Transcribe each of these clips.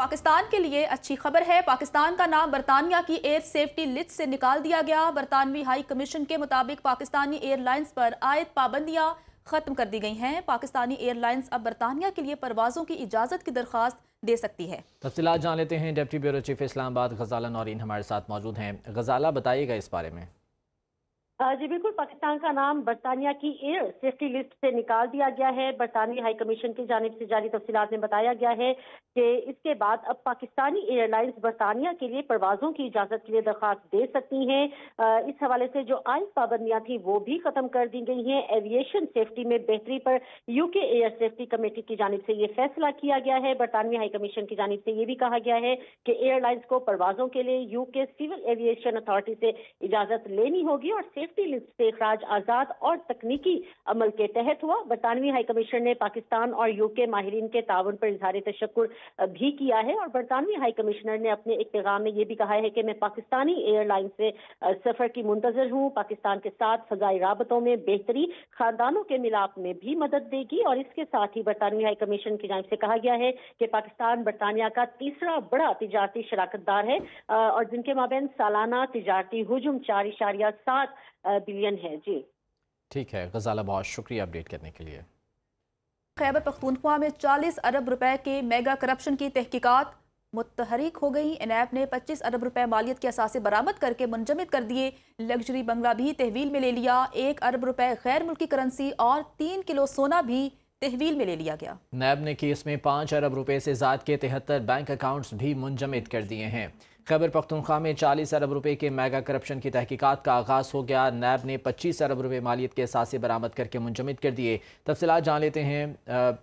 पाकिस्तान के लिए अच्छी खबर है। पाकिस्तान का नाम बरतानिया की एयर सेफ्टी लिस्ट से निकाल दिया गया। बरतानवी हाई कमीशन के मुताबिक पाकिस्तानी एयरलाइंस पर आयद पाबंदियां खत्म कर दी गई हैं। पाकिस्तानी एयरलाइंस अब बरतानिया के लिए परवाजों की इजाज़त की दरख्वास्त दे सकती है। तफसीलात जान लेते हैं। डिप्टी ब्यूरो चीफ इस्लामाबाद गजाला नौरीन हमारे साथ मौजूद हैं। गजाला, बताइएगा इस बारे में। जी बिल्कुल, पाकिस्तान का नाम बरतानिया की एयर सेफ्टी लिस्ट से निकाल दिया गया है। बरतानवी हाई कमीशन की जानिब से जारी तफसीलात में बताया गया है कि इसके बाद अब पाकिस्तानी एयरलाइंस बरतानिया के लिए परवाजों की इजाज़त के लिए दरख्वास्त दे सकती हैं। इस हवाले से जो आयद पाबंदियां थी वो भी खत्म कर दी गई हैं। एविएशन सेफ्टी में बेहतरी पर यूके एयर सेफ्टी कमेटी की जानिब से ये फैसला किया गया है। बरतानवी हाई कमीशन की जानिब से ये भी कहा गया है कि एयरलाइंस को परवाजों के लिए यूके सिविल एविएशन अथॉरिटी से इजाज़त लेनी होगी और सेफ्टी लिस्ट से इखराज आजाद और तकनीकी अमल के तहत हुआ। बरतानवी हाई कमीशन ने पाकिस्तान और यूके माहिरीन के ताउन पर इजहार तशक्कुर भी किया है और बरतानवी हाई कमिश्नर ने अपने एक पैगाम में ये भी कहा है कि मैं पाकिस्तानी एयरलाइन से सफर की मुंतजर हूँ। पाकिस्तान के साथ फजाई राबतों में बेहतरी, खानदानों के मिलाप में भी मदद देगी। और इसके साथ ही बरतानवी हाई कमीशन की जानिब से कहा गया है कि पाकिस्तान बरतानिया का तीसरा बड़ा तिजारती शराकतदार है और जिनके माबैन सालाना तिजारती हुजूम 4.7 बिलियन है। जी ठीक है गजाला, बहुत शुक्रिया अपडेट करने के लिए। खैबर पख्तूनख्वा में 40 अरब रुपए के मेगा करप्शन की तहकीकात मुतहरिक हो गई। नैब ने 25 अरब रुपए मालियत के असासे बरामद करके मुंजमद कर दिए। लग्जरी बंगला भी तहवील में ले लिया। 1 अरब रुपए गैर मुल्की करेंसी और 3 किलो सोना भी तहवील में ले लिया गया। नैब ने केस में 5 अरब रुपए से ज़ायद के 73 बैंक अकाउंट्स भी मुंजमद कर दिए हैं। खैबर पख्तूनख्वा में 40 अरब रुपए के मेगा करप्शन की तहकीकात का आगाज़ हो गया। नैब ने 25 अरब रुपए मालियत के असासे बरामद करके मुंजमद कर दिए। तफसीलात जान लेते हैं।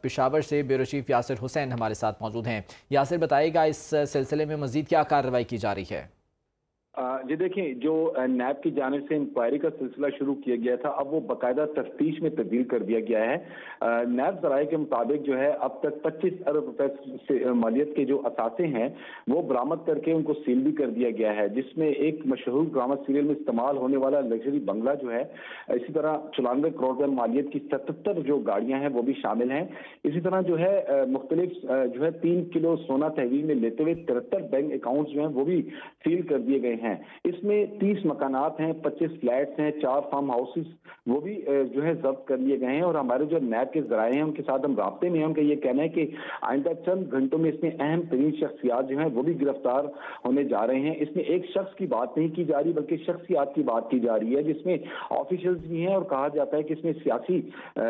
पेशावर से ब्यूरो चीफ यासिर हुसैन हमारे साथ मौजूद हैं। यासिर, बताइएगा इस सिलसिले में मज़ीद क्या कार्रवाई की जा रही है? जी देखिए, जो नैब की जानिब से इंक्वायरी का सिलसिला शुरू किया गया था, अब वो बाकायदा तफ्तीश में तब्दील कर दिया गया है। नैब ज़राए के मुताबिक जो है अब तक 25 अरब रुपए से मालियत के जो असासे हैं वो बरामद करके उनको सील भी कर दिया गया है, जिसमें एक मशहूर ड्रामा सीरियल में इस्तेमाल होने वाला लग्जरी बंगला जो है, इसी तरह 94 करोड़ रुपए मालियत की 77 जो गाड़ियां हैं वो भी शामिल हैं। इसी तरह जो है मुख्तलिफ जो है 3 किलो सोना तहवील में लेते हुए 73 बैंक अकाउंट जो हैं वो भी सील कर दिए गए हैं। इसमें 30 मकानात हैं, 25 फ्लैट्स हैं, 4 फार्म हाउसेस वो भी जो है जब्त कर लिए गए हैं। और हमारे जो नैब के जराए हैं उनके साथ हम राब्ते में हैं। उनका ये कहना है कि आइंदा चंद घंटों में इसमें अहम तरीन शख्सियात जो हैं वो भी गिरफ्तार होने जा रहे हैं। इसमें एक शख्स की बात नहीं की जा रही बल्कि शख्सियात की बात की जा रही है, जिसमें ऑफिशियल्स भी हैं और कहा जाता है कि इसमें सियासी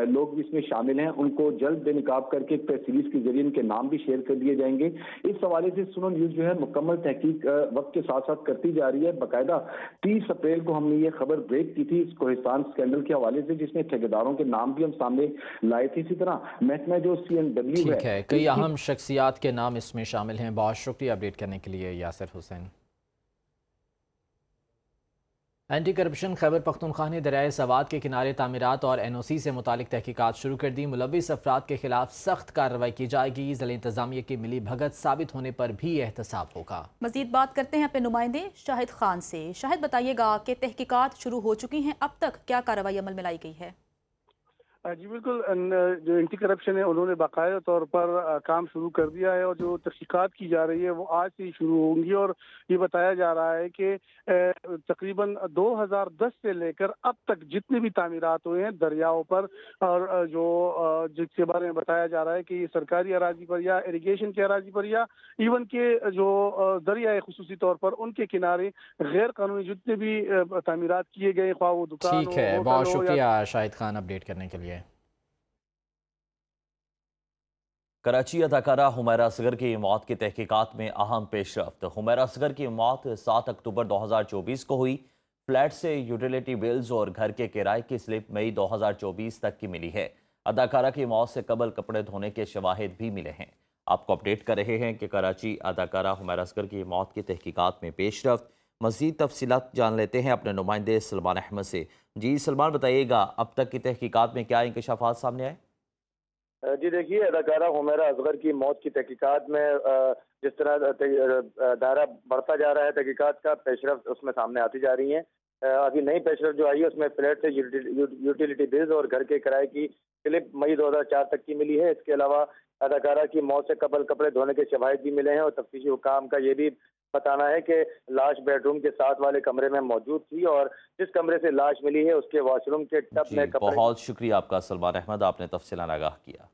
लोग भी इसमें शामिल हैं। उनको जल्द बेनकाब करके एक प्रेस रिलीज के जरिए उनके नाम भी शेयर कर दिए जाएंगे। इस हवाले से सुनो न्यूज जो है मुकम्मल तहकीक वक्त के साथ साथ करती जा रही है। बाकायदा 30 अप्रैल को हमने ये खबर ब्रेक की थी इस कोहिस्तान स्कैंडल के हवाले से, जिसमें ठेकेदारों के नाम भी हम सामने लाए थे। इसी तरह महकमा जो CNW है, कई अहम शख्सियात के नाम इसमें शामिल हैं। बहुत शुक्रिया अपडेट करने के लिए यासिर हुसैन। एंटी करप्शन खैबर पख्तूनख्वा ने दरियाए सवात के किनारे तामीरात और NOC से मुतालिक तहकीकात शुरू कर दी। मुलविस अफराद के खिलाफ सख्त कार्रवाई की जाएगी। ज़िला इंतजामिया की मिली भगत साबित होने पर भी एहतसाब होगा। मजीद बात करते हैं अपने नुमाइंदे शाहिद खान से। शाहिद, बताइएगा कि तहकीकात शुरू हो चुकी हैं, अब तक क्या कार्रवाई अमल में लाई गई है? जी बिल्कुल, जो एंटी करप्शन है उन्होंने बाकायदा तौर पर काम शुरू कर दिया है और जो तहकीकात की जा रही है वो आज से ही शुरू होंगी। और ये बताया जा रहा है कि तकरीबन 2010 से लेकर अब तक जितने भी तामीरात हुए हैं दरियाओं पर और जो जिसके बारे में बताया जा रहा है कि सरकारी अराजी पर या इरिगेशन के अराजी पर या इवन के जो दरिया खुसूसी तौर पर उनके किनारे गैर कानूनी जितने भी तामीरात किए गए, ख्वाह वो दुकान ठीक है, बहुत शुक्रिया शाहिद खान अपडेट करने के लिए। कराची अदाकारा हुमैरा असगर की मौत की तहकीकात में अहम पेशरफ्त। हुमैरा असगर की मौत 7 अक्टूबर 2024 को हुई। फ्लैट से यूटिलिटी बिल्स और घर के किराए की स्लिप मई 2024 तक की मिली है। अदाकारा की मौत से कबल कपड़े धोने के शवाहिद भी मिले हैं। आपको अपडेट कर रहे हैं कि कराची अदाकारा हुमैरा असगर की मौत की तहकीकात में पेशरफ्त। मज़ीद तफसीलात जान लेते हैं अपने नुमाइंदे सलमान अहमद से। जी सलमान, बताइएगा अब तक की तहकीकात में क्या इंकशाफात सामने आए? जी देखिए, अदाकारा हुमैरा असगर की मौत की तहकीकात में जिस तरह दायरा बढ़ता जा रहा है तहकीकात का, पेशरफ्त उसमें सामने आती जा रही हैं। अभी नई पेशरफ्त जो आई है उसमें फ्लैट से यूटिलिटी बिल्स और घर के किराए की स्लिप मई 2004 तक की मिली है। इसके अलावा अदाकारा की मौत से कबल कपड़े धोने के शवाहिद भी मिले हैं और तफ्तीशी हुकाम का ये भी बताना है कि लाश बेडरूम के साथ वाले कमरे में मौजूद थी और जिस कमरे से लाश मिली है उसके वॉशरूम के टब जी में कपड़े बहुत शुक्रिया आपका सलमान अहमद, आपने तफसीलान आगाह किया।